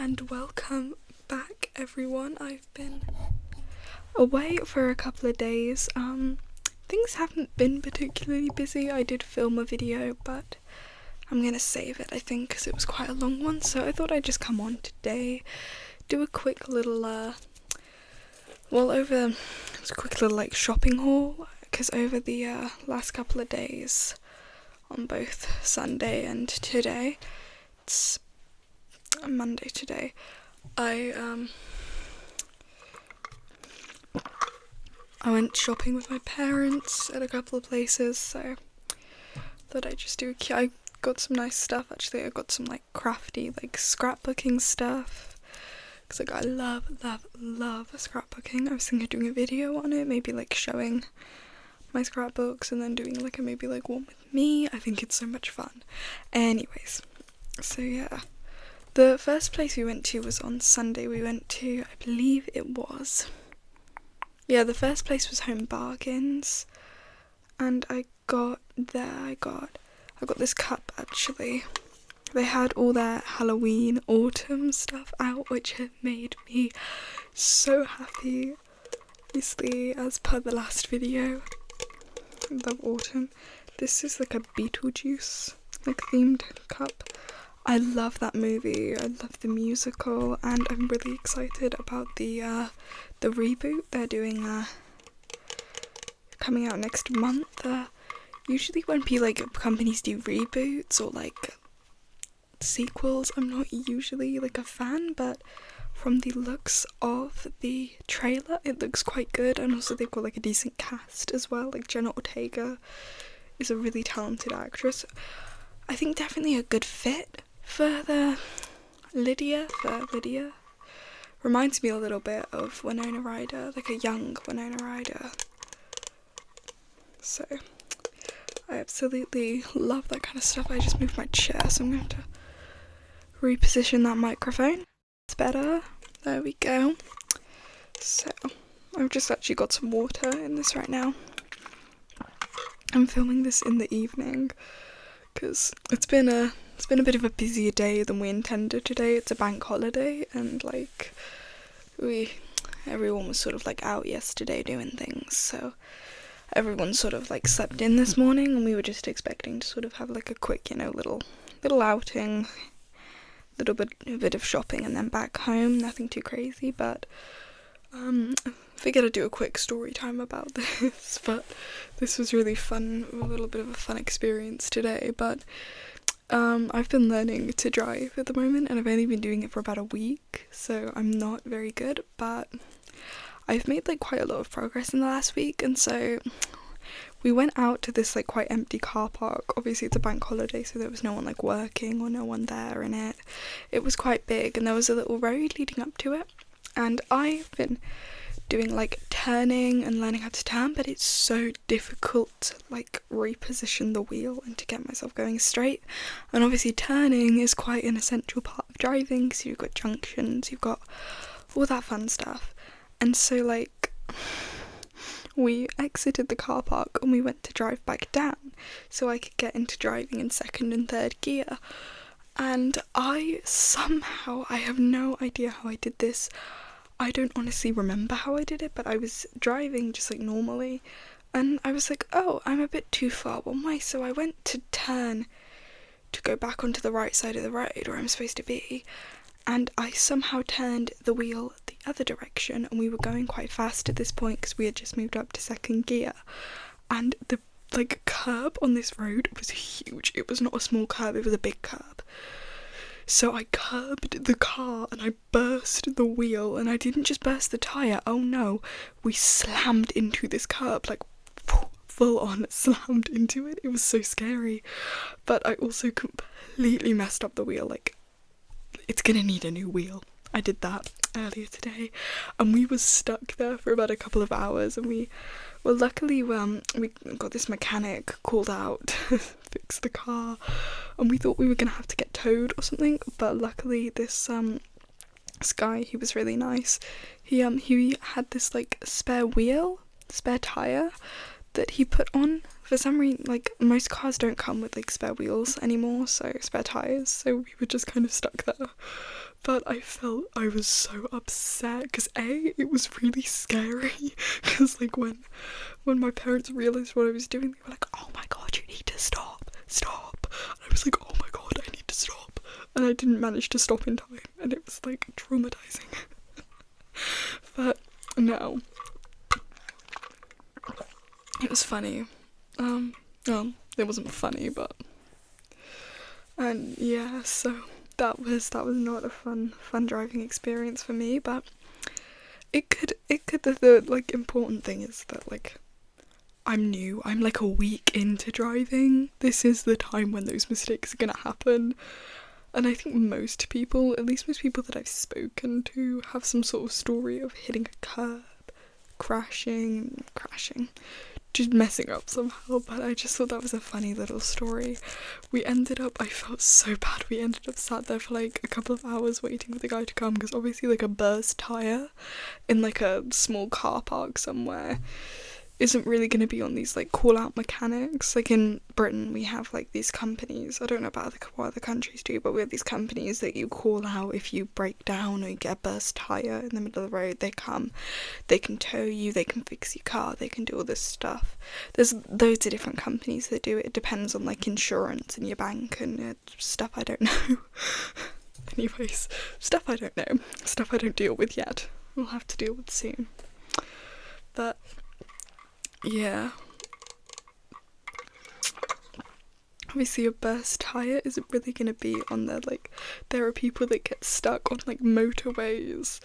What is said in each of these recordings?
and welcome back everyone. I've been away for a couple of days. Things haven't been particularly busy. I did film a video, but I'm gonna save it, I think, because it was quite a long one, so I thought I'd just come on today, do a quick little like shopping haul, because over the last couple of days, on both Sunday and today, it's Monday today, I went shopping with my parents at a couple of places, so thought I'd just do I got some nice stuff. Actually, I got some like crafty, like scrapbooking stuff, because like I love scrapbooking. I was thinking of doing a video on it, maybe like showing my scrapbooks and then doing like maybe like one with me. I think it's so much fun. Anyways, so yeah, the first place we went to was on Sunday. We went to, I believe it was, the first place was Home Bargains, and I got this cup. Actually, they had all their Halloween autumn stuff out, which had made me so happy. Obviously, as per the last video, I love autumn. This is like a Beetlejuice like themed cup. I love that movie, I love the musical, and I'm really excited about the reboot they're doing coming out next month. Usually when companies do reboots or like sequels, I'm not usually like a fan, but from the looks of the trailer it looks quite good, and also they've got like a decent cast as well. Like Jenna Ortega is a really talented actress. I think definitely a good fit for Lydia. Reminds me a little bit of Winona Ryder, like a young Winona Ryder. So I absolutely love that kind of stuff. I just moved my chair, so I'm going to reposition that microphone. It's better. There we go. So I've just actually got some water in this right now. I'm filming this in the evening because it's been a bit of a busier day than we intended today. It's a bank holiday, and like everyone was sort of like out yesterday doing things, so everyone sort of like slept in this morning, and we were just expecting to sort of have like a quick, little outing, a bit of shopping and then back home. Nothing too crazy, but figured I'd do a quick story time about this. But this was really fun, a little bit of a fun experience today. But I've been learning to drive at the moment, and I've only been doing it for about a week, so I'm not very good, but I've made like quite a lot of progress in the last week. And so we went out to this like quite empty car park. Obviously it's a bank holiday, so there was no one like working or no one there in it. It was quite big, and there was a little road leading up to it, and I've been doing like turning and learning how to turn, but it's so difficult to like reposition the wheel and to get myself going straight. And obviously turning is quite an essential part of driving, because you've got junctions, you've got all that fun stuff. And so like we exited the car park and we went to drive back down so I could get into driving in second and third gear. And I have no idea how I did this. I don't honestly remember how I did it, but I was driving just like normally, and I was like, oh, I'm a bit too far one way, so I went to turn to go back onto the right side of the road where I'm supposed to be, and I somehow turned the wheel the other direction, and we were going quite fast at this point because we had just moved up to second gear, and the like curb on this road was huge. It was not a small curb, it was a big curb. So I curbed the car and I burst the wheel, and I didn't just burst the tyre, oh no, we slammed into this curb, like full on slammed into it. It was so scary, but I also completely messed up the wheel. Like, it's gonna need a new wheel. I did that earlier today, and we were stuck there for about a couple of hours, and luckily we got this mechanic called out to fix the car, and we thought we were gonna have to get towed or something, but luckily this guy, he was really nice. He had this like spare tyre that he put on. For some reason, like, most cars don't come with like spare wheels anymore, so spare tires, so we were just kind of stuck there. But I felt I was so upset because it was really scary because like when my parents realised what I was doing, they were like, oh my god, you need to stop, and I was like, oh my god, I need to stop, and I didn't manage to stop in time, and it was like traumatizing. But no, it was funny. Well, it wasn't funny, but, and yeah, so that was not a fun driving experience for me, but it could the like important thing is that like I'm new, I'm like a week into driving. This is the time when those mistakes are gonna happen, and I think most people, at least most people that I've spoken to, have some sort of story of hitting a curb, crashing, just messing up somehow. But I just thought that was a funny little story. I felt so bad, we ended up sat there for like a couple of hours waiting for the guy to come, because obviously like a burst tyre in like a small car park somewhere isn't really going to be on these like call out mechanics. Like in Britain we have like these companies, I don't know about what other countries do, but we have these companies that you call out if you break down or you get a burst tyre in the middle of the road. They come, they can tow you, they can fix your car, they can do all this stuff. There's loads of different companies that do it. It depends on like insurance and your bank and stuff I don't know. Anyways, stuff I don't know, stuff I don't deal with yet, we'll have to deal with soon. But yeah, obviously a burst tyre isn't really going to be on there. Like, there are people that get stuck on like motorways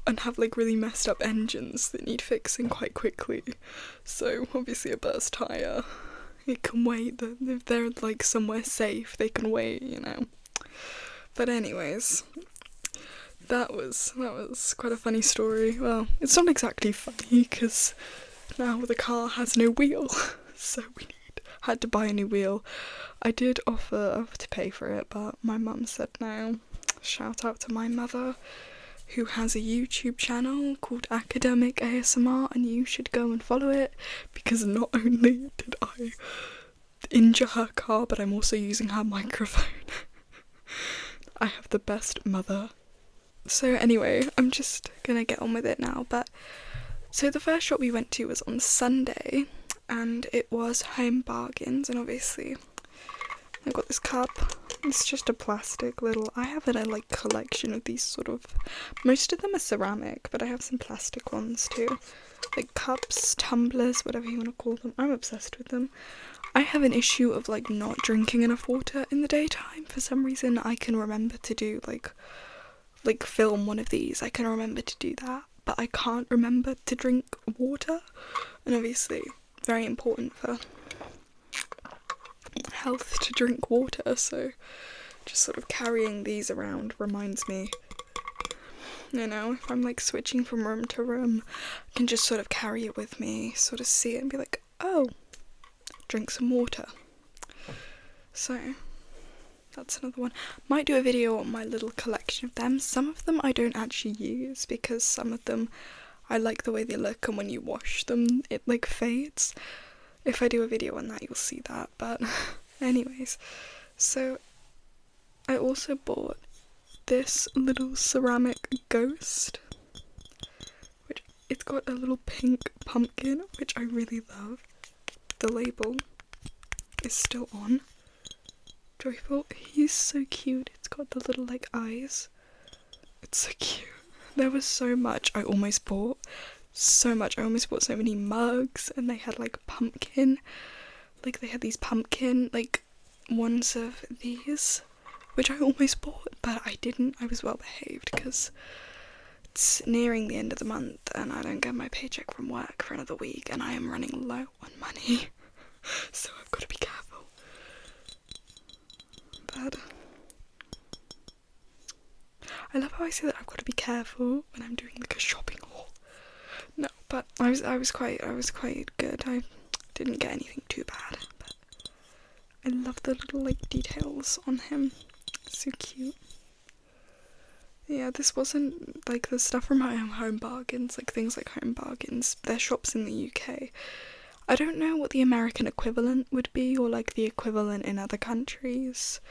and have like really messed up engines that need fixing quite quickly, so obviously a burst tyre, it can wait. If they're like somewhere safe, they can wait, you know. But anyways, that was quite a funny story. Well, it's not exactly funny because now the car has no wheel, so we had to buy a new wheel. I did offer to pay for it, but my mum said no. Shout out to my mother, who has a YouTube channel called Academic ASMR, and you should go and follow it, because not only did I injure her car, but I'm also using her microphone. I have the best mother. So anyway, I'm just gonna get on with it now, but so the first shop we went to was on Sunday, and it was Home Bargains, and obviously I got this cup. It's just a plastic little, I have a like collection of these sort of, most of them are ceramic, but I have some plastic ones too, like cups, tumblers, whatever you want to call them. I'm obsessed with them. I have an issue of like not drinking enough water in the daytime. For some reason I can remember to do like film one of these, I can remember to do that, but I can't remember to drink water, and obviously very important for health to drink water, so just sort of carrying these around reminds me, you know, if I'm like switching from room to room, I can just sort of carry it with me, sort of see it and be like, oh, drink some water. So that's another one. Might do a video on my little collection of them. Some of them I don't actually use, because some of them I like the way they look, and when you wash them it like fades. If I do a video on that you'll see that, but anyways, so I also bought this little ceramic ghost, which it's got a little pink pumpkin, which I really love. The label is still on. Joyful, he's so cute. It's got the little like eyes. It's so cute. There was so much I almost bought. So much. I almost bought so many mugs, and they had like pumpkin. Like they had these pumpkin like ones of these, which I almost bought, but I didn't. I was well behaved because it's nearing the end of the month and I don't get my paycheck from work for another week, and I am running low on money. So I've got to be careful. But I love how I say that I've got to be careful when I'm doing like a shopping haul. No, but I was quite good. I didn't get anything too bad, but I love the little like details on him. So cute. Yeah, this wasn't like the stuff from Home Bargains, like things like Home Bargains. They're shops in the UK. I don't know what the American equivalent would be, or like the equivalent in other countries,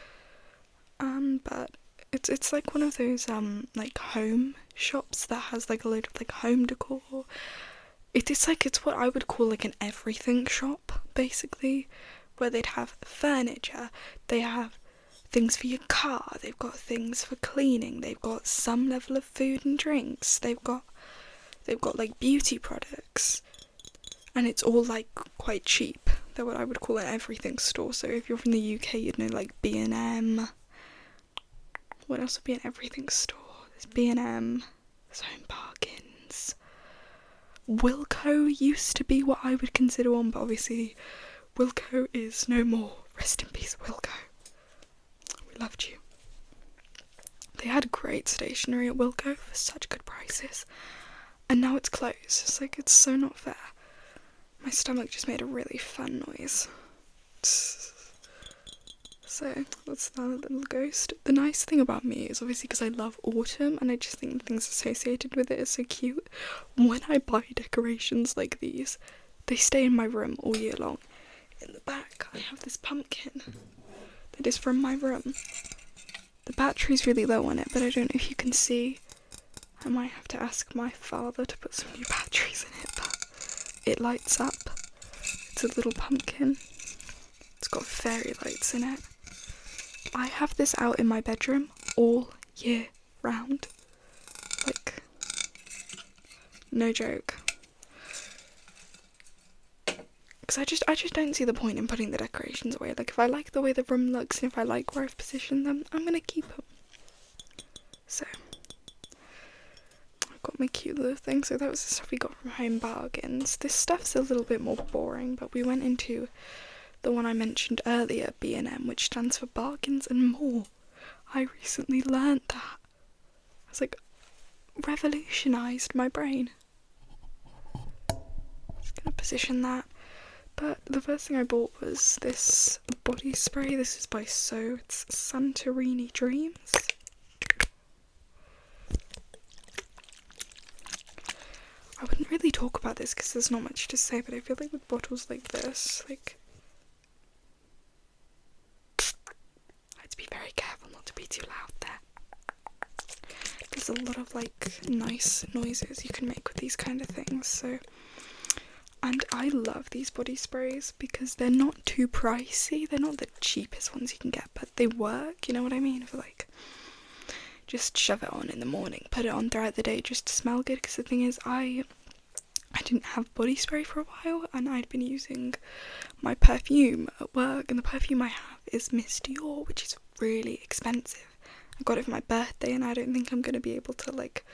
but it's like one of those like home shops that has like a load of like home decor. It's what I would call like an everything shop, basically, where they'd have furniture, they have things for your car, they've got things for cleaning, they've got some level of food and drinks, they've got like beauty products, and it's all like quite cheap. They're what I would call an everything store. So if you're from the UK, you'd know like B&M. What else would be an everything store? There's B&M, there's Home Bargains. Wilko used to be what I would consider one, but obviously Wilko is no more. Rest in peace, Wilko. We loved you. They had great stationery at Wilko for such good prices, and now it's closed. It's like, it's so not fair. My stomach just made a really fun noise. So that's that little ghost. The nice thing about me is obviously because I love autumn and I just think the things associated with it are so cute. When I buy decorations like these, they stay in my room all year long. In the back, I have this pumpkin that is from my room. The battery's really low on it, but I don't know if you can see. I might have to ask my father to put some new batteries in it, but it lights up. It's a little pumpkin. It's got fairy lights in it. I have this out in my bedroom all year round. Like, no joke. Because I just don't see the point in putting the decorations away. Like, if I like the way the room looks and if I like where I've positioned them, I'm gonna keep them. So, I've got my cute little thing. So that was the stuff we got from Home Bargains. This stuff's a little bit more boring, but we went into the one I mentioned earlier, B&M, which stands for Bargains and More. I recently learnt that. I was like, revolutionised my brain. Just gonna position that. But the first thing I bought was this body spray. This is by it's Santorini Dreams. I wouldn't really talk about this because there's not much to say, but I feel like with bottles like this, like, be very careful not to be too loud there. There's a lot of like nice noises you can make with these kind of things. So, and I love these body sprays because they're not too pricey. They're not the cheapest ones you can get, but they work, you know what I mean? For like, just shove it on in the morning, put it on throughout the day just to smell good. Because the thing is, I didn't have body spray for a while, and I'd been using my perfume at work, and the perfume I have is Miss Dior, which is really expensive. I got it for my birthday, and I don't think I'm going to be able to like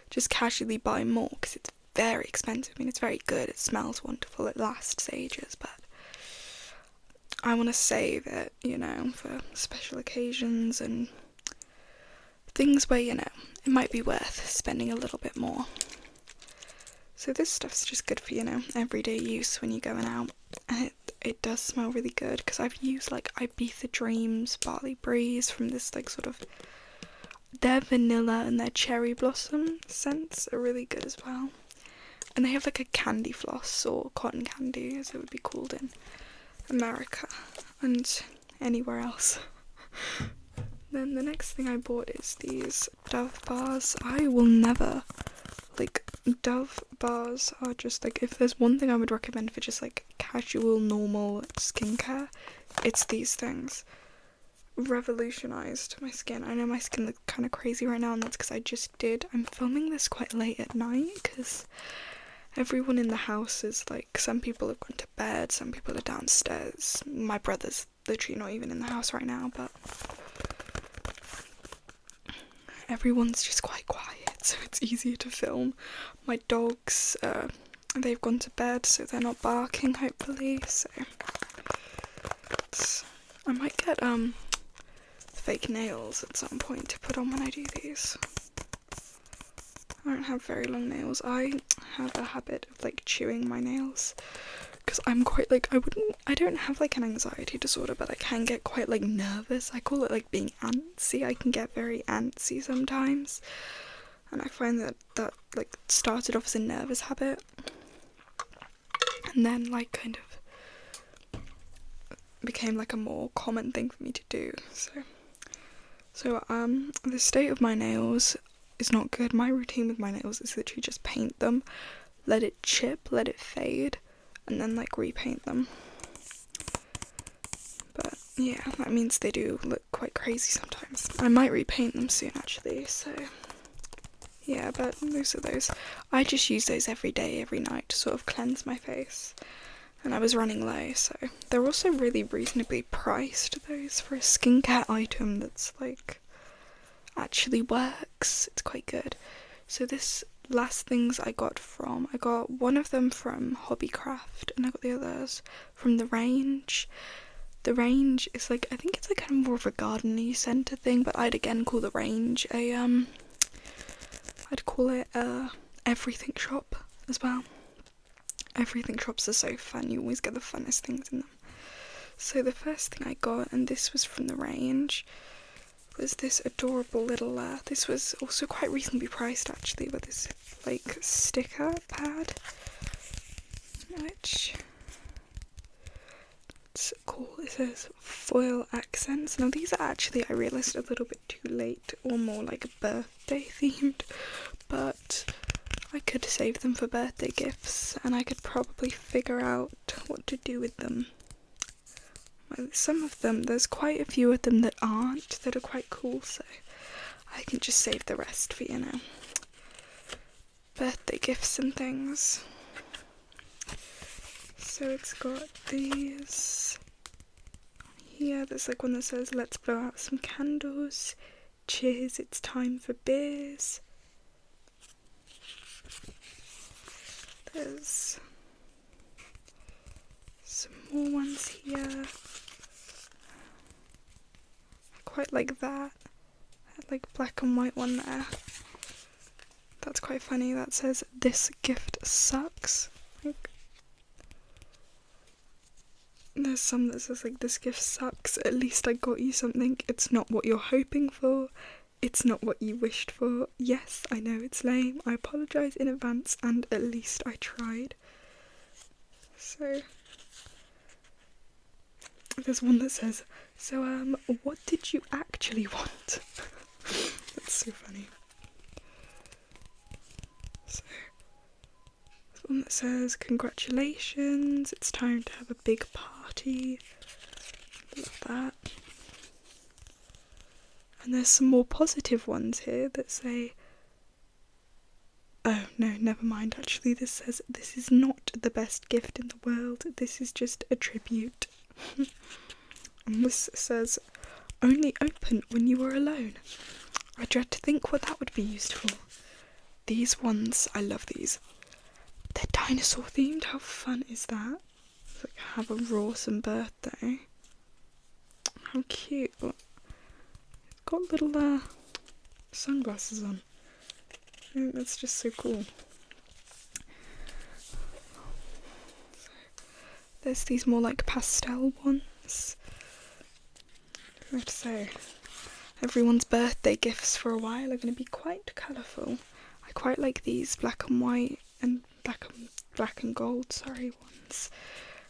just casually buy more because it's very expensive. I mean, it's very good, it smells wonderful, it lasts ages, but I want to save it, you know, for special occasions and things where, you know, it might be worth spending a little bit more. So this stuff's just good for, you know, everyday use when you're going out, and it does smell really good because I've used like Ibiza Dreams, Barley Breeze from this like sort of, their vanilla and their cherry blossom scents are really good as well. And they have like a candy floss, or cotton candy as it would be called in America and anywhere else. Then the next thing I bought is these Dove bars. I will never, like, Dove bars are just like, if there's one thing I would recommend for just like casual normal skincare, it's these things. Revolutionized my skin. I know my skin looks kind of crazy right now, and that's because I'm filming this quite late at night because everyone in the house is like, some people have gone to bed, some people are downstairs. My brother's literally not even in the house right now, but everyone's just quite quiet, so it's easier to film. My dogs, they've gone to bed, so they're not barking, hopefully, so I might get fake nails at some point to put on when I do these. I don't have very long nails. I have a habit of like chewing my nails because I'm quite like, I don't have like an anxiety disorder, but I can get quite like nervous. I call it like being antsy. I can get very antsy sometimes, and I find that like started off as a nervous habit, and then like kind of became like a more common thing for me to do. So the state of my nails is not good. My routine with my nails is literally just paint them, let it chip, let it fade, and then like repaint them. But yeah, that means they do look quite crazy sometimes. I might repaint them soon actually, so yeah, but those are those. I just use those every day, every night to sort of cleanse my face. And I was running low, so they're also really reasonably priced, those, for a skincare item that's like actually works. It's quite good. So this last things I got one of them from Hobbycraft, and I got the others from the range. The range is like, I think it's like kind of more of a garden-y centre thing, but I'd again call the range I'd call it a everything shop as well. Everything shops are so fun, you always get the funnest things in them. So the first thing I got, and this was from the range, was this adorable little, this was also quite reasonably priced actually, but this like sticker pad, which it's cool. It says foil accents. Now these are actually, I realised, a little bit too late, or more like birthday themed, but I could save them for birthday gifts, and I could probably figure out what to do with them. Some of them, there's quite a few of them that are quite cool, so I can just save the rest for, birthday gifts and things. So it's got these here. There's like one that says, let's blow out some candles. Cheers, it's time for beers. There's some more ones here. I quite like that like black and white one there. That's quite funny. That says, this gift sucks. Like, there's some that says like, this gift sucks, at least I got you something. It's not what you're hoping for. It's not what you wished for. Yes, I know it's lame. I apologise in advance, and at least I tried. So there's one that says, so what did you actually want? That's so funny. So there's one that says, congratulations, it's time to have a big party. Like that. And there's some more positive ones here that say, oh no, never mind, actually this says, this is not the best gift in the world, this is just a tribute. And this says, only open when you are alone. I dread to think what that would be used for. These ones, I love these. They're dinosaur themed, how fun is that? It's like, have a awesome birthday. How cute. Got little sunglasses on. I think that's just so cool. So, there's these more like pastel ones. I have to say, everyone's birthday gifts for a while are going to be quite colourful. I quite like these black and white and black and gold, ones.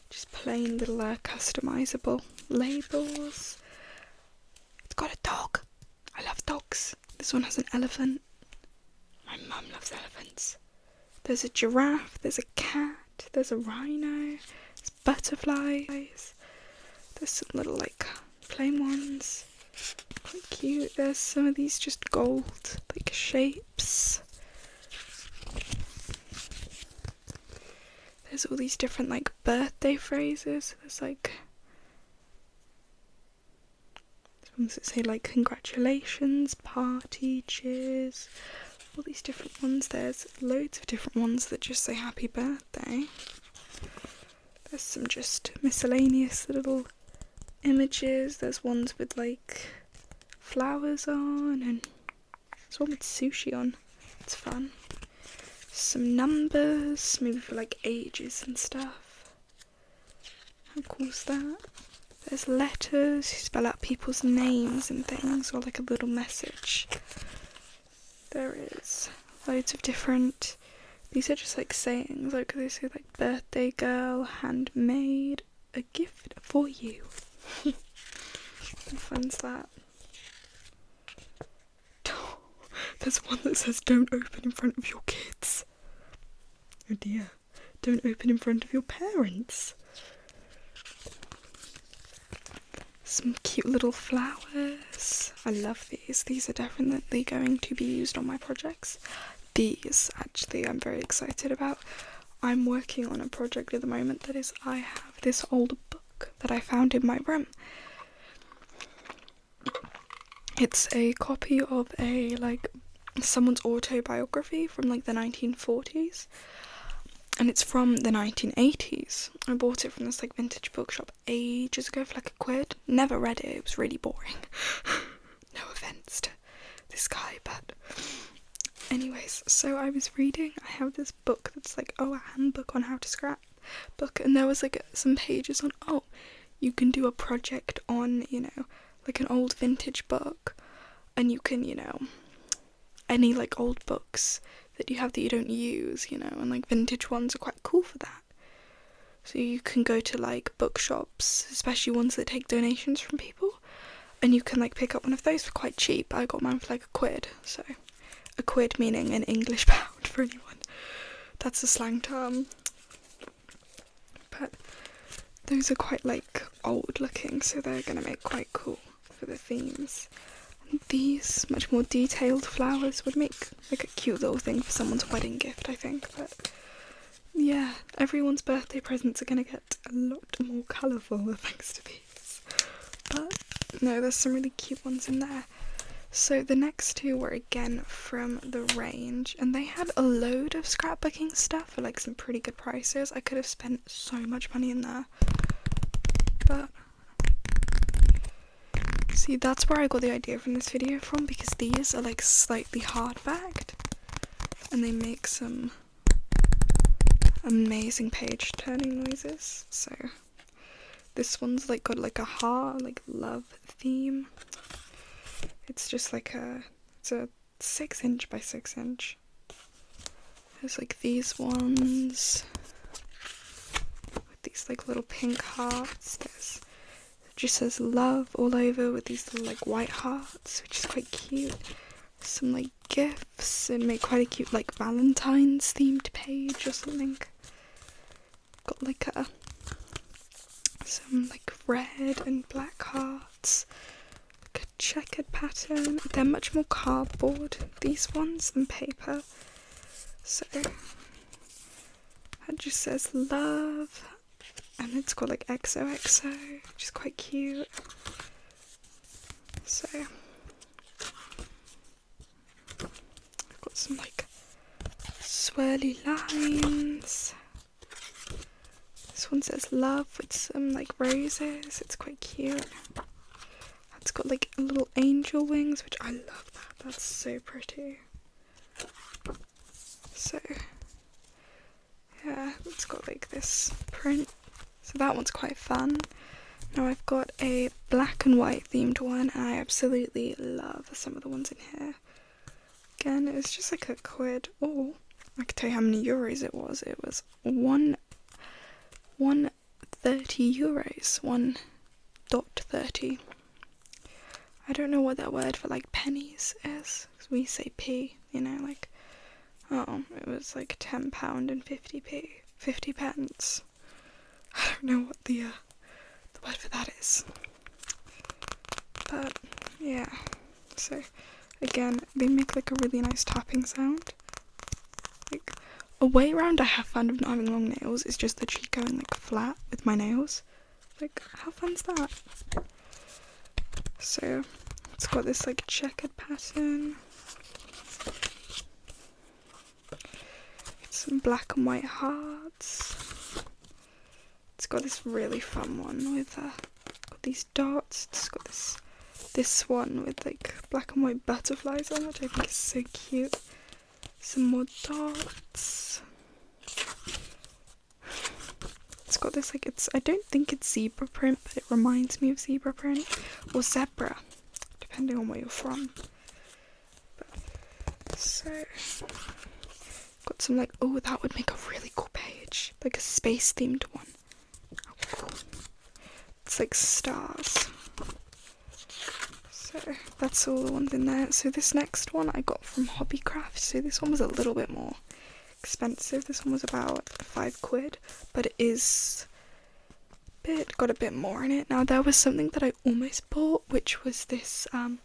Just plain little customisable labels. It's got a dog. I love dogs. This one has an elephant. My mum loves elephants. There's a giraffe, there's a cat, there's a rhino, there's butterflies. There's some little like plain ones. Quite cute. There's some of these just gold like shapes. There's all these different like birthday phrases. There's like ones that say like congratulations, party, cheers, all these different ones. There's loads of different ones that just say happy birthday. There's some just miscellaneous little images. There's ones with like flowers on, and there's one with sushi on. It's fun. Some numbers, maybe for like ages and stuff. How cool is that? There's letters, you spell out people's names and things, or like a little message. There is loads of different These are just like sayings, like they say like birthday girl, handmade, a gift for you. How fun's that? There's one that says don't open in front of your kids. Oh dear. Don't open in front of your parents. Some cute little flowers. I love these. These are definitely going to be used on my projects. These, actually, I'm very excited about. I'm working on a project at the moment that is, I have this old book that I found in my room. It's a copy of someone's autobiography from like the 1940s. And it's from the 1980s. I bought it from this like vintage bookshop ages ago for like £1. Never read it, it was really boring. No offence to this guy, but anyways, so I was reading, I have this book that's like, a handbook on how to scrap book, and there was like some pages on, you can do a project on, like an old vintage book, and you can, any like old books that you have that you don't use, and like vintage ones are quite cool for that. So you can go to like bookshops, especially ones that take donations from people, and you can like pick up one of those for quite cheap. I got mine for like £1, so £1 meaning an English pound for anyone. That's a slang term. But those are quite like old looking, so they're gonna make quite cool for the themes. These much more detailed flowers would make like a cute little thing for someone's wedding gift, I think. But yeah, everyone's birthday presents are gonna get a lot more colourful thanks to these. But no, there's some really cute ones in there. So the next two were again from the range, and they had a load of scrapbooking stuff for like some pretty good prices. I could have spent so much money in there, but see, that's where I got the idea from this video from, because these are like slightly hard-backed and they make some amazing page turning noises. So this one's like got like a heart, like love theme. It's just like it's a 6" by 6". There's like these ones with these like little pink hearts. There's just says love all over with these little like white hearts, which is quite cute. Some like gifts, and make quite a cute like Valentine's themed page or something. Got like some like red and black hearts, like a checkered pattern. They're much more cardboard, these ones, than paper. So that just says love. And it's got like XOXO, which is quite cute. So I've got some like swirly lines. This one says love with some like roses. It's quite cute. It's got like little angel wings, which I love that. That's so pretty. So yeah, it's got like this print. So that one's quite fun. Now I've got a black and white themed one, and I absolutely love some of the ones in here. Again, it was just like £1. Oh, I can tell you how many euros it was. It was 1.30 euros. 1.30. I don't know what that word for like pennies is, because we say p, like, it was like £10 and 50p, 50 pence. I don't know what the word for that is. But yeah, so again, they make like a really nice tapping sound. Like a way around I have found of not having long nails is just the cheek going like flat with my nails. Like, how fun's that? So it's got this like checkered pattern. Some black and white hearts. It's got this really fun one with got these dots. It's got this one with like black and white butterflies on, which I think is so cute. Some more dots. It's got this like, I don't think it's zebra print, but it reminds me of zebra print or zebra, depending on where you're from. So got got some like, oh, that would make a really cool page, like a space themed one. Oh, cool. It's like stars. So that's all the ones in there. So this next one I got from Hobbycraft. So this one was a little bit more expensive. This one was about £5, but it is got a bit more in it. Now there was something that I almost bought, which was this one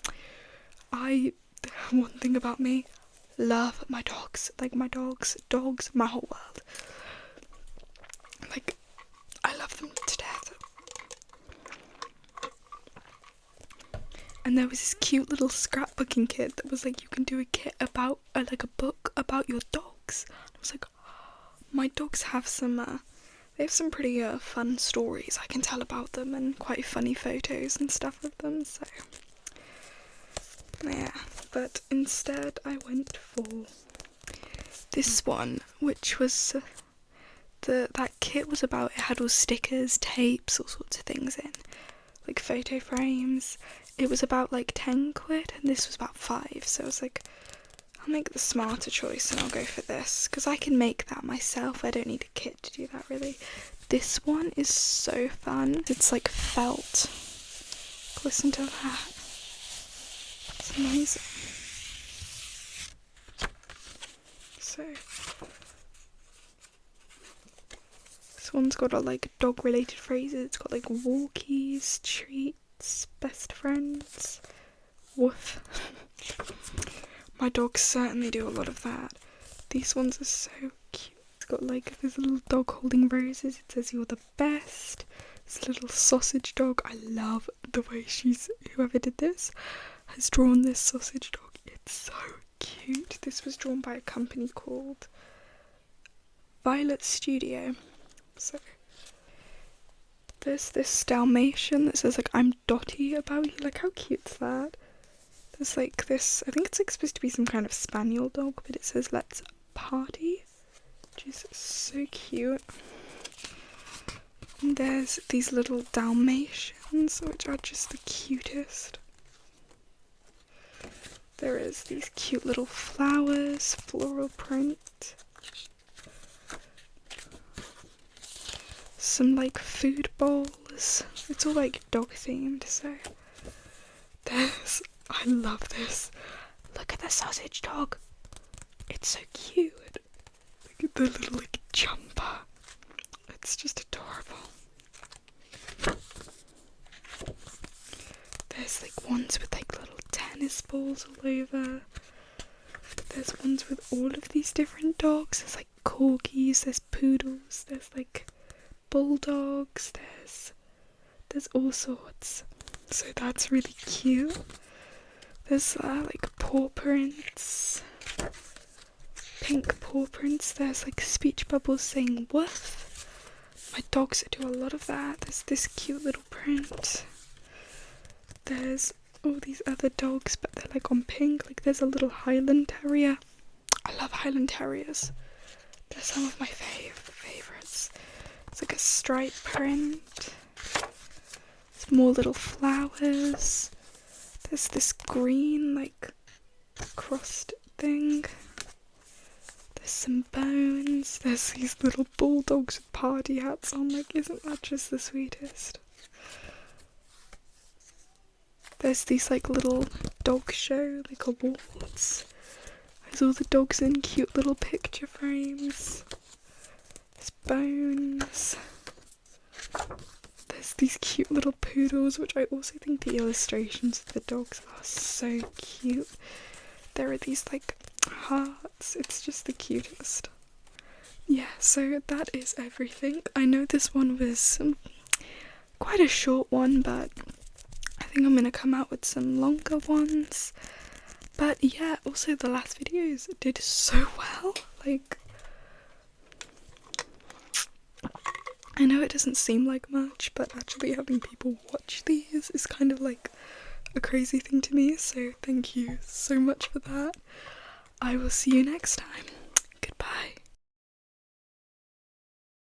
thing about me, love my dogs. Like my dogs, my whole world. Like I love them to death. And there was this cute little scrapbooking kit that was like, you can do a kit about like a book about your dogs. I was like, oh, my dogs have some they have some pretty fun stories I can tell about them, and quite funny photos and stuff of them, so yeah. But instead I went for this one, which was that kit was about, it had all stickers, tapes, all sorts of things in, like photo frames. It was about like £10 and this was about 5, so I was like, I'll make the smarter choice and I'll go for this, because I can make that myself. I don't need a kit to do that really. This one is so fun. It's like felt. Listen to that. It's amazing. So this one's got a like dog related phrases. It's got like walkies, treats, best friends, woof. My dogs certainly do a lot of that. These ones are so cute. It's got like this little dog holding roses. It says you're the best. This little sausage dog. I love the way whoever did this has drawn this sausage dog. It's so cute. This was drawn by a company called Violet Studio. So there's this Dalmatian that says like, I'm Dotty about you. Like, how cute's that? There's like this, I think it's like supposed to be some kind of spaniel dog, but it says let's party, which is so cute. And there's these little Dalmatians, which are just the cutest. There is these cute little flowers, floral print. Some like food bowls. It's all like dog themed, so I love this. Look at the sausage dog. It's so cute. Look at the little like jumper. It's just adorable. There's like ones with like little tennis balls all over. There's ones with all of these different dogs. There's like corgis, there's poodles, there's like bulldogs, there's all sorts. So that's really cute. There's like paw prints, pink paw prints. There's like speech bubbles saying woof. My dogs do a lot of that. There's this cute little print. There's all these other dogs, but they're like on pink. Like there's a little Highland Terrier. I love Highland Terriers. They're some of my favourites. It's like a stripe print. There's more little flowers. There's this green, like, crossed thing. There's some bones. There's these little bulldogs with party hats on. Like, isn't that just the sweetest? There's these, like, little dog show, like, awards. There's all the dogs in cute little picture frames. There's bones. There's these cute little poodles, which I also think the illustrations of the dogs are so cute. There are these like hearts. It's just the cutest. Yeah, so that is everything. I know this one was quite a short one, but I think I'm gonna come out with some longer ones. But yeah, also the last videos did so well. Like, I know it doesn't seem like much, but actually having people watch these is kind of like a crazy thing to me, so thank you so much for that. I will see you next time. Goodbye.